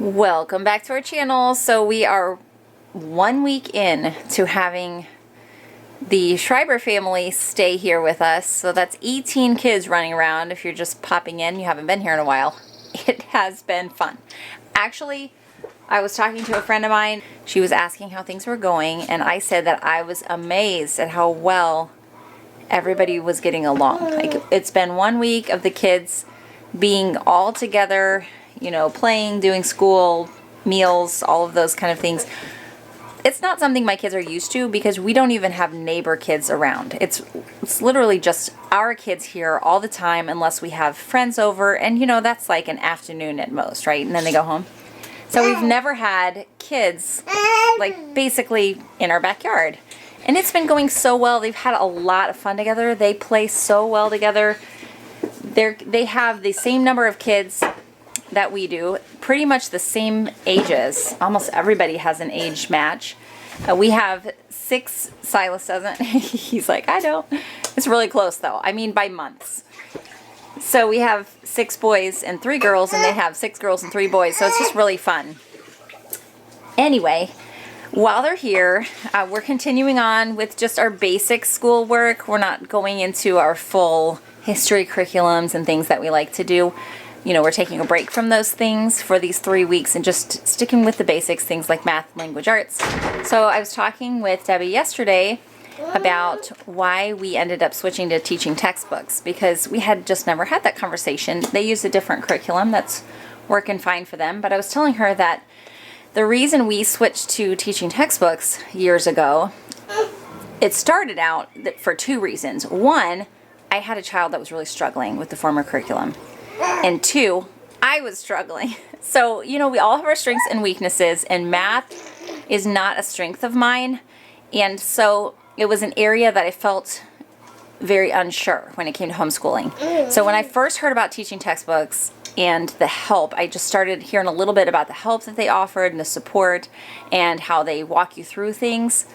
Welcome back to our channel. So we are 1 week in to having the Schreiber family stay here with us. So that's 18 kids running around. If you're just popping in, you haven't been here in a while. It has been fun. Actually, I was talking to a friend of mine. She was asking how things were going, and I said that I was amazed at how well everybody was getting along. Like, it's been 1 week of the kids being all together, you know, playing, doing school, meals, all of those kind of things. It's not something my kids are used to because we don't even have neighbor kids around. It's literally just our kids here all the time unless we have friends over, and you know, that's like an afternoon at most, right? And then they go home. So we've never had kids like basically in our backyard. And it's been going so well. They've had a lot of fun together. They play so well together. They have the same number of kids that we do, pretty much the same ages. Almost everybody has an age match. We have 6. Silas doesn't. He's like, I don't. It's really close though. I mean, by months. So we have 6 boys and 3 girls, and they have 6 girls and 3 boys. So it's just really fun. Anyway, while they're here, we're continuing on with just our basic schoolwork. We're not going into our full history curriculums and things that we like to do. You know, we're taking a break from those things for these 3 weeks and just sticking with the basics, things like math, language arts. So I was talking with Debbie yesterday about why we ended up switching to teaching textbooks, because we had just never had that conversation. They use a different curriculum that's working fine for them, but I was telling her that the reason we switched to teaching textbooks years ago, it started out for 2 reasons. 1, I had a child that was really struggling with the former curriculum. And 2, I was struggling. So, you know, we all have our strengths and weaknesses, and math is not a strength of mine. And so it was an area that I felt very unsure when it came to homeschooling. So when I first heard about teaching textbooks and the help, I just started hearing a little bit about the help that they offered and the support and how they walk you through things.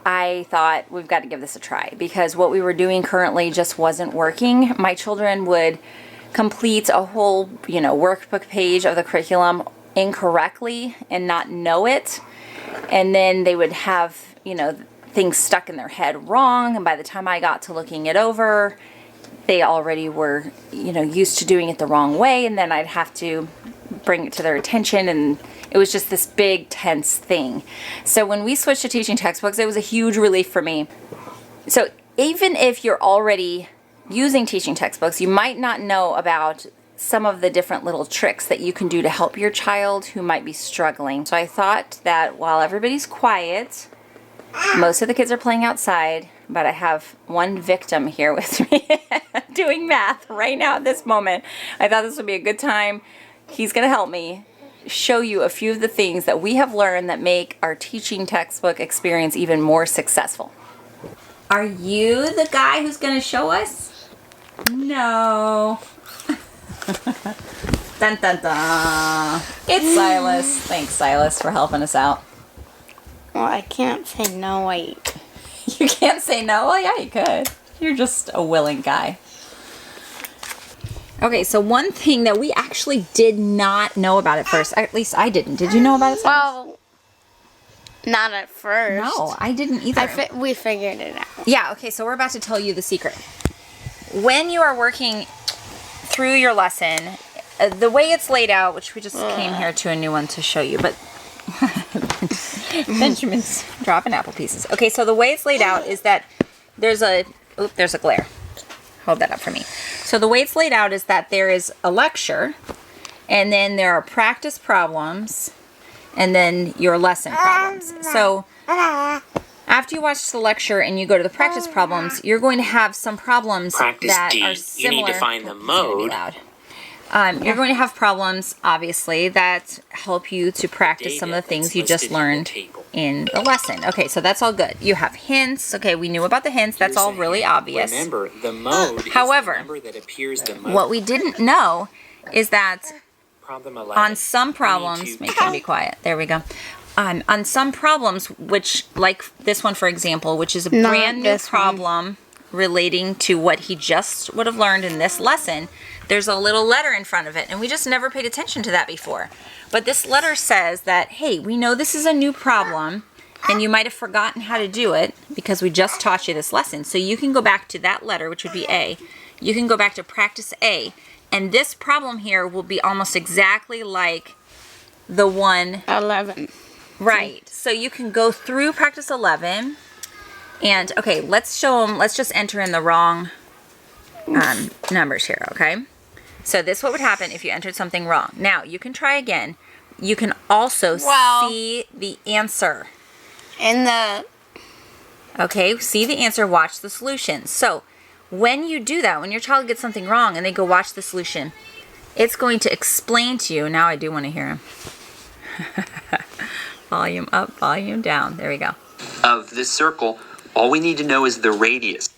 I thought, we've got to give this a try, because what we were doing currently just wasn't working. My children would complete a whole, you know, workbook page of the curriculum incorrectly and not know it. And then they would have, you know, things stuck in their head wrong. And by the time I got to looking it over, they already were, you know, used to doing it the wrong way. And then I'd have to bring it to their attention, and it was just this big tense thing. So when we switched to teaching textbooks, it was a huge relief for me. So even if you're already using teaching textbooks, you might not know about some of the different little tricks that you can do to help your child who might be struggling. So I thought that while everybody's quiet, most of the kids are playing outside, but I have one victim here with me doing math right now at this moment. I thought this would be a good time. He's going to help me show you a few of the things that we have learned that make our teaching textbook experience even more successful. Are you the guy who's going to show us? No. Dun dun dun. It's Silas. Thanks, Silas, for helping us out. Well, I can't say no, wait. You can't say no? Well, yeah, you could. You're just a willing guy. Okay, so one thing that we actually did not know about at first, at least I didn't. Did you know about it? Well, not at first. No, I didn't either. We figured it out. Yeah, okay, so we're about to tell you the secret. When you are working through your lesson, the way it's laid out, which we just came here to a new one to show you, but Benjamin's dropping apple pieces. Okay, so the way it's laid out is that there's a glare. Hold that up for me. So the way it's laid out is that there is a lecture, and then there are practice problems, and then your lesson problems. So after you watch the lecture and you go to the practice problems, you're going to have some problems that are similar. You need to find the mode. You're going to have problems, obviously, that help you to practice some of the things you just learned in the lesson. Okay, so that's all good. You have hints. Okay, we knew about the hints. That's all really obvious. Remember, the mode However, is the number that appears the most. What we didn't know is that on some problems, make them be quiet. There we go. On some problems, which, like this one, for example, which is a brand new problem. relating to what he just would have learned in this lesson, there's a little letter in front of it, and we just never paid attention to that before. But this letter says that, hey, we know this is a new problem, and you might have forgotten how to do it because we just taught you this lesson. So you can go back to that letter, which would be A. You can go back to practice A, and this problem here will be almost exactly like the one 11. Right. So you can go through practice 11, and okay, let's show them. Let's just enter in the wrong numbers here. Okay. So this is what would happen if you entered something wrong. Now you can try again. You can also see the answer. Okay, see the answer, watch the solution. So when you do that, when your child gets something wrong and they go watch the solution, it's going to explain to you. Now I do want to hear him. Volume up, volume down. There we go. Of this circle, all we need to know is the radius.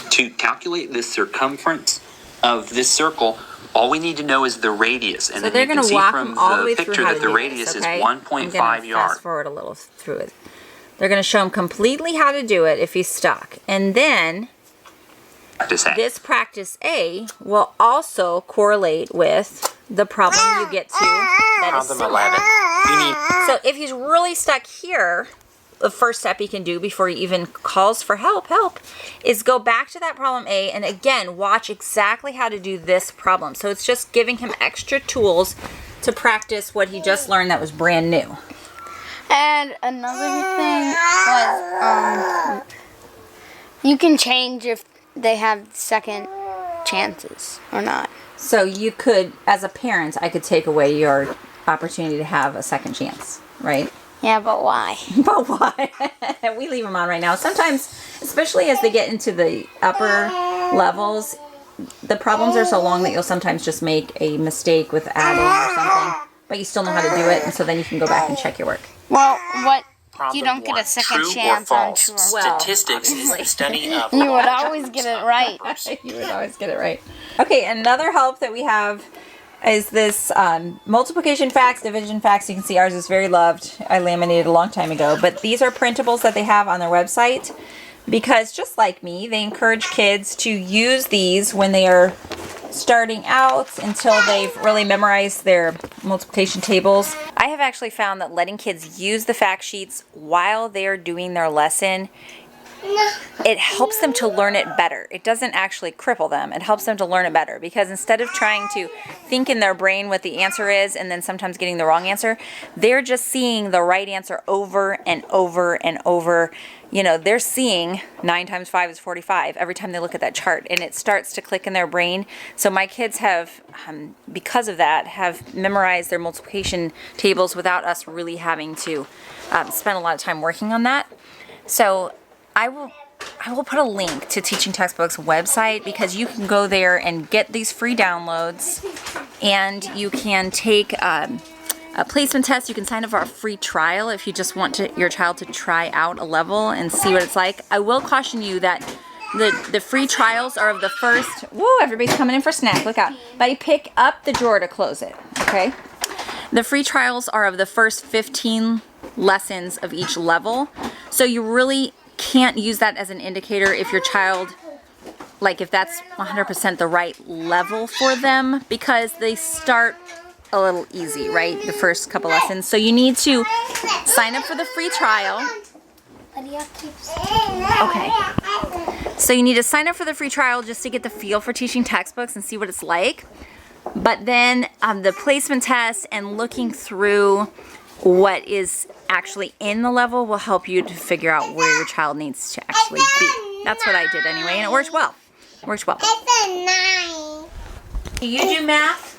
To calculate the circumference of this circle, all we need to know is the radius. And so they're going to walk them all the way through how to do radius this, okay? is 1.5 yards. Fast forward a little through it. They're going to show him completely how to do it if he's stuck. And then this practice A will also correlate with the problem you get to that is similar. So if he's really stuck here, the first step he can do before he even calls for help, is go back to that problem A and again watch exactly how to do this problem. So it's just giving him extra tools to practice what he just learned that was brand new. And another thing was you can change if they have second chances or not. So you could, as a parent, I could take away your opportunity to have a second chance, right? Yeah, but why? But why? We leave them on right now. Sometimes, especially as they get into the upper levels, the problems are so long that you'll sometimes just make a mistake with adding or something, but you still know how to do it, and so then you can go back and check your work. Well, what? Problem You don't get a second True chance or on false? true. Well, Statistics is the study of You would always get it right. You would always get it right. Okay, another help that we have is this multiplication facts, division facts. You can see ours is very loved. I laminated a long time ago, but these are printables that they have on their website because just like me, they encourage kids to use these when they are starting out until they've really memorized their multiplication tables. I have actually found that letting kids use the fact sheets while they are doing their lesson, it helps them to learn it better. It doesn't actually cripple them. It helps them to learn it better because instead of trying to think in their brain what the answer is and then sometimes getting the wrong answer, they're just seeing the right answer over and over and over. You know, they're seeing 9 times 5 is 45 every time they look at that chart, and it starts to click in their brain. So my kids have, because of that, have memorized their multiplication tables without us really having to spend a lot of time working on that. So I will put a link to Teaching Textbooks website because you can go there and get these free downloads, and you can take a placement test. You can sign up for a free trial if you just want your child to try out a level and see what it's like. I will caution you that the free trials are of the first, woo, everybody's coming in for snack, look out. But you pick up the drawer to close it, okay? The free trials are of the first 15 lessons of each level. So you really can't use that as an indicator if your child, like if that's 100% the right level for them, because they start a little easy, right? The first couple lessons. So you need to sign up for the free trial. Okay. So you need to sign up for the free trial just to get the feel for teaching textbooks and see what it's like. But then the placement test and looking through what is actually in the level will help you to figure out where your child needs to actually be. That's what I did anyway, and it worked well. Worked well. Do you do math?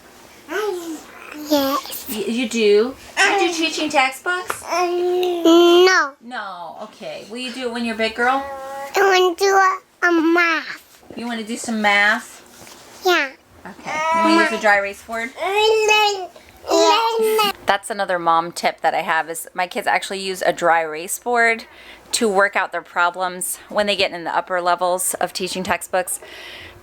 Yes. You do? You do teaching textbooks? No. No. Okay. Will you do it when you're a big girl? I want to do a math. You want to do some math? Yeah. Okay. You want to use a dry erase board? That's another mom tip that I have is my kids actually use a dry erase board to work out their problems when they get in the upper levels of teaching textbooks.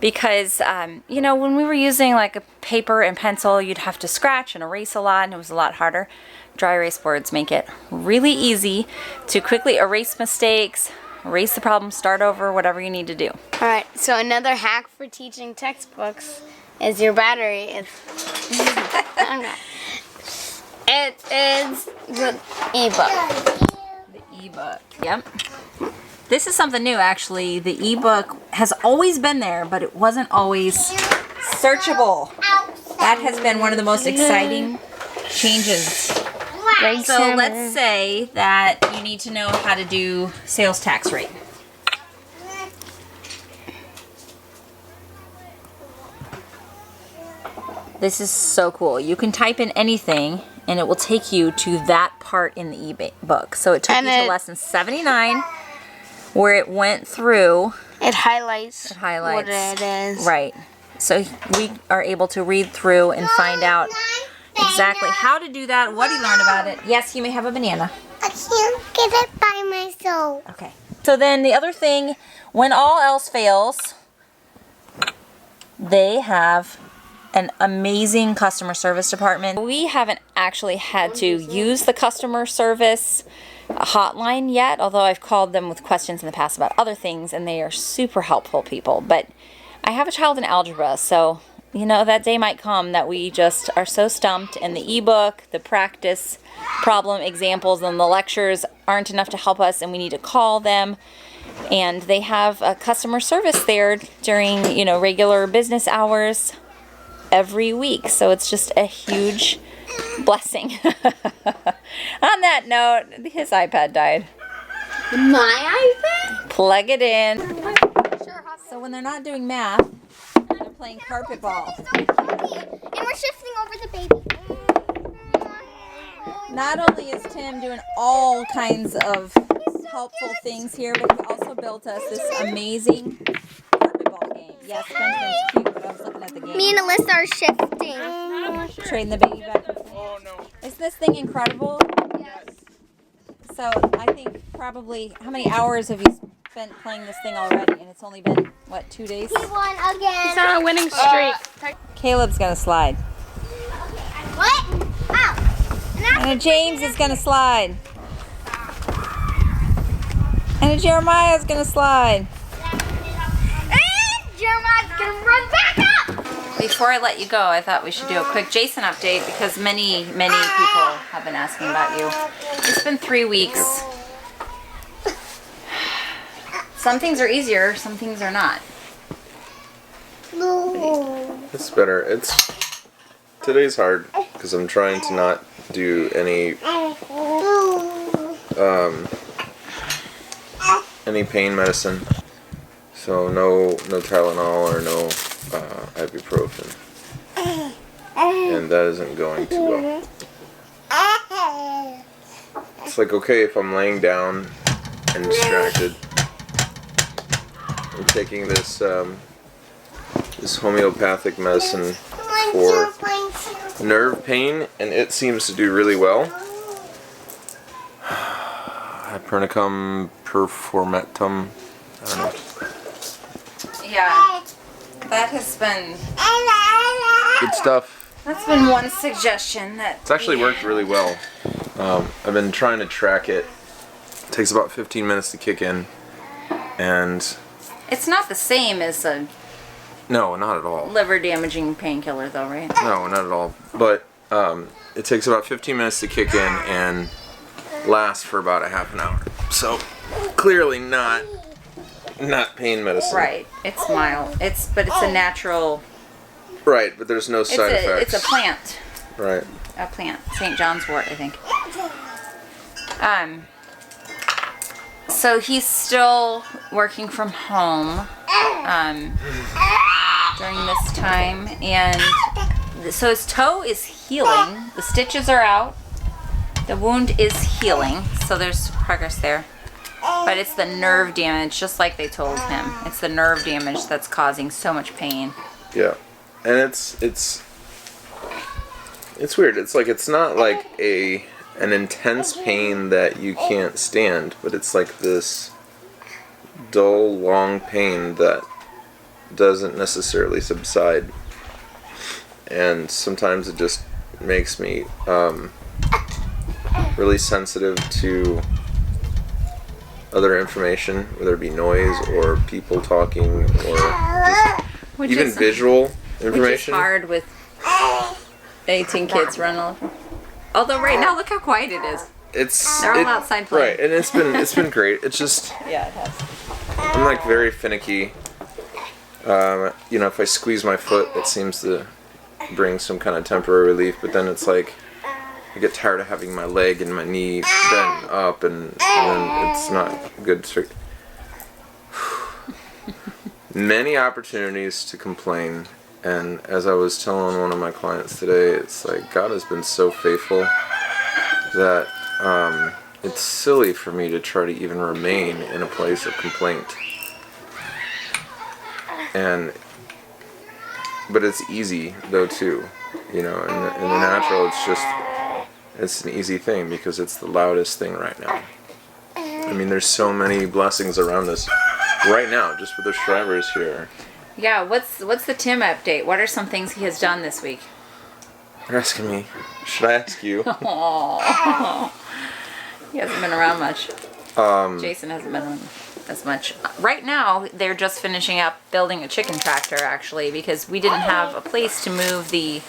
Because, you know, when we were using like a paper and pencil, you'd have to scratch and erase a lot, and it was a lot harder. Dry erase boards make it really easy to quickly erase mistakes, erase the problem, start over, whatever you need to do. Alright, so another hack for teaching textbooks is your battery. It is the ebook. The ebook. Yep. This is something new, actually. The ebook has always been there, but it wasn't always searchable. That has been one of the most exciting changes. So let's say that you need to know how to do sales tax rate. This is so cool. You can type in anything and it will take you to that part in the ebook. So it took you to lesson 79 where it went through. It highlights what it is. Right. So we are able to read through and find out exactly how to do that, what he learned about it. Yes, you may have a banana. I can't get it by myself. Okay. So then the other thing, when all else fails, they have an amazing customer service department. We haven't actually had to use the customer service hotline yet, although I've called them with questions in the past about other things, and they are super helpful people. But I have a child in algebra, so you know that day might come that we just are so stumped, and the ebook, the practice problem examples, and the lectures aren't enough to help us, and we need to call them. And they have a customer service there during, you know, regular business hours every week. So it's just a huge blessing. On that note, his iPad died. My iPad? Plug it in. So when they're not doing math, they're playing carpet ball. And we're shifting over the baby. Not only is Tim doing all kinds of helpful things here, but he also built us this amazing carpet ball game. Yes, Benjamin's cute, but I was looking at the game. Me and Alyssa are shifting. Trading the baby back and forth. Oh, no. Is this thing incredible? Yes. So I think probably, how many hours have you spent playing this thing already? And it's only been, what, 2 days? He won again. He's on a winning streak. Caleb's going to slide. What? Ow. And James is going to slide. And Jeremiah's going to slide. And Jeremiah's going to run back up. Before I let you go, I thought we should do a quick Jason update because many people have been asking about you. It's been 3 weeks. Some things are easier, some things are not. It's better. Today's hard because I'm trying to not do any pain medicine. So no Tylenol or no ibuprofen. And that isn't going too well. It's like, okay, if I'm laying down and distracted, I'm taking this this homeopathic medicine for nerve pain, and it seems to do really well. Hypernicum performatum. I don't know. Yeah, that has been Good stuff. That's been one suggestion that It's actually worked really well. I've been trying to track it. It takes about 15 minutes to kick in, and it's not the same as a no, not at all. liver damaging painkiller, though, right? No, not at all. But it takes about 15 minutes to kick in and lasts for about a half an hour. So clearly not pain medicine. Right. It's mild. But it's a natural. Right, but there's no side effects. It's a plant. Right. A plant. St. John's wort, I think. So he's still working from home during this time, and so his toe is healing. The stitches are out. The wound is healing, so there's progress there. But it's the nerve damage, just like they told him. It's the nerve damage that's causing so much pain. Yeah, and it's weird. It's like it's not like an intense pain that you can't stand, but it's like this dull, long pain that doesn't necessarily subside. And sometimes it just makes me really sensitive to other information, whether it be noise or people talking or just even visual information. Which is hard with 18 kids running all over. Although right now, look how quiet it is. They're all outside playing. Right, and it's been great. It's just yeah, it has. I'm like very finicky. You know, if I squeeze my foot, it seems to bring some kind of temporary relief. But then it's like I get tired of having my leg and my knee bent up, and it's not good. Many opportunities to complain, and as I was telling one of my clients today, it's like God has been so faithful that it's silly for me to try to even remain in a place of complaint. But it's easy though too, you know. In the natural, it's an easy thing because it's the loudest thing right now. I mean, there's so many blessings around us right now, just with the Schreibers here. Yeah, what's the Tim update? What are some things he has done this week? You're asking me. Should I ask you? Aww. He hasn't been around much. Jason hasn't been around as much. Right now, they're just finishing up building a chicken tractor, actually, because we didn't have a place to move the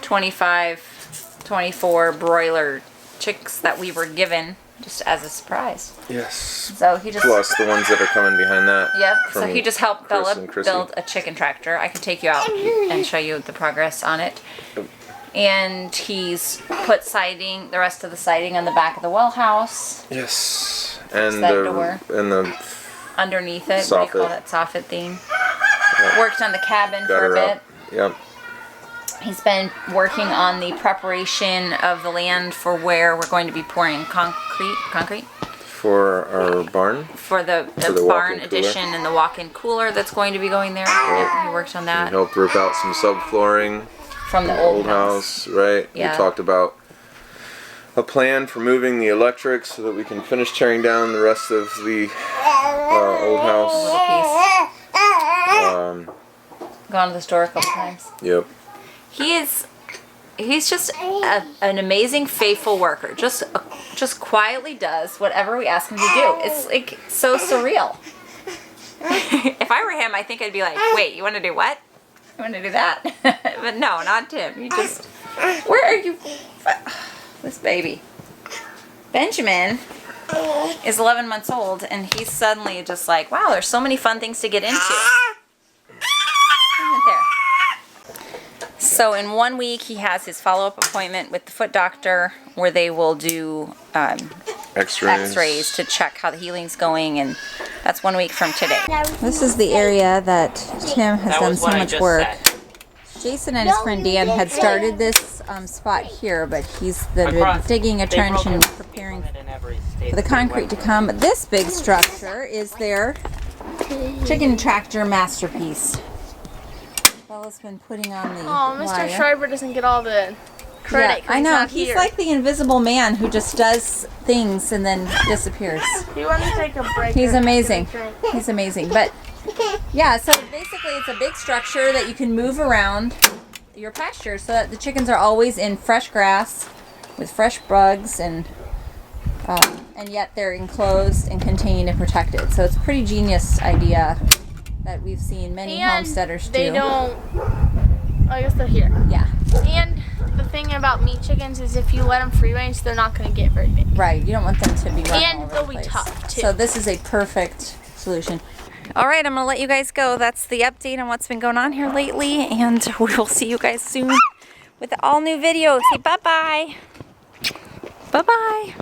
24 broiler chicks that we were given just as a surprise. Yes. So he just... Plus the ones that are coming behind that. Yep. So he just helped Chris Bella and Chrissy. build a chicken tractor. I can take you out and show you the progress on it. And he's put siding, the rest of the siding on the back of the well house. Yes. And that door. And the underneath it. soffit. What do you call that soffit theme? Yep. Worked on the cabin Got for a her bit. up. Yep. He's been working on the preparation of the land for where we're going to be pouring concrete For our barn. for the the barn walk-in addition and the walk-in cooler that's going to be going there. Yep, he worked on We that helped rip out some subflooring. from the old house. Right? Yeah. We talked about a plan for moving the electric so that we can finish tearing down the rest of the old house. Little piece. Gone to the store a couple times. Yep. He's just an amazing, faithful worker. Just quietly does whatever we ask him to do. It's like so surreal. If I were him, I think I'd be like, wait, you want to do what? You want to do that? But no, not Tim. You just, where are you? This baby. Benjamin is 11 months old, and he's suddenly just like, wow, there's so many fun things to get into. There. So in 1 week, he has his follow-up appointment with the foot doctor where they will do x-rays to check how the healing's going, and that's 1 week from today. This is the area that Tim has done so much work. Jason and his friend Dan had started this spot here, but he's been digging a trench and preparing for the concrete to come. But this big structure is their chicken tractor masterpiece. Bella's been putting on the Mr. wire. Schreiber doesn't get all the credit. Yeah, I know. Not He's here. like the invisible man who just does things and then disappears. You want to take a break? He's or amazing. get a drink? He's amazing. But yeah, so basically it's a big structure that you can move around your pasture so that the chickens are always in fresh grass with fresh bugs, and yet they're enclosed and contained and protected. So it's a pretty genius idea that we've seen many homesteaders do. They don't. I guess they're here. Yeah. And the thing about meat chickens is if you let them free range, they're not going to get very big. Right. You don't want them to be running And all over they'll the be place. tough, too. So this is a perfect solution. All right, I'm going to let you guys go. That's the update on what's been going on here lately, and we will see you guys soon with all new videos. Say bye-bye. Bye-bye.